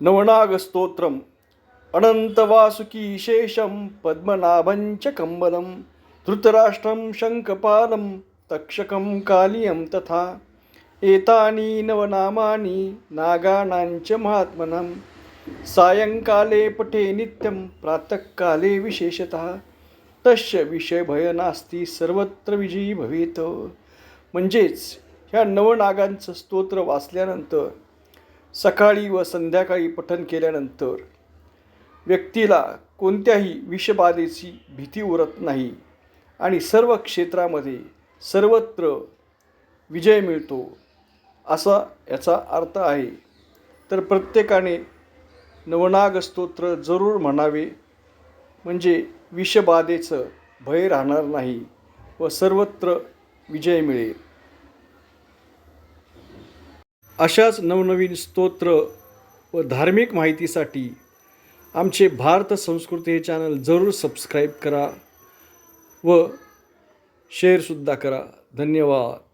नवनागस्तोत्रम् अनन्तवासुकी शेषं पद्मनाभं च कम्बलं धृतराष्ट्रं शङ्खपालं तक्षकं कालियं तथा एतानि नवनामानि नागानां च महात्मनं सायंकाले पठे नित्यं प्रातःकाले विशेषतः तस्य विषयभय नास्ति सर्वत्र विजयी भवेत। म्हणजेच ह्या नवनागांचं स्तोत्र वाचल्यानंतर सकाळी व संध्याकाळी पठन केल्यानंतर व्यक्तीला कोणत्याही विषबाधेची भीती उरत नाही आणि सर्व क्षेत्रामध्ये सर्वत्र विजय मिळतो असा याचा अर्थ आहे। तर प्रत्येकाने नवनाग स्तोत्र जरूर म्हणावे, म्हणजे विषबाधेचं भय राहणार नाही व सर्वत्र विजय मिळेल। अशाच नवनवीन स्तोत्र व धार्मिक माहितीसाठी आमचे भारत संस्कृती हे चॅनल जरूर सबस्क्राईब करा व शेअरसुद्धा करा। धन्यवाद।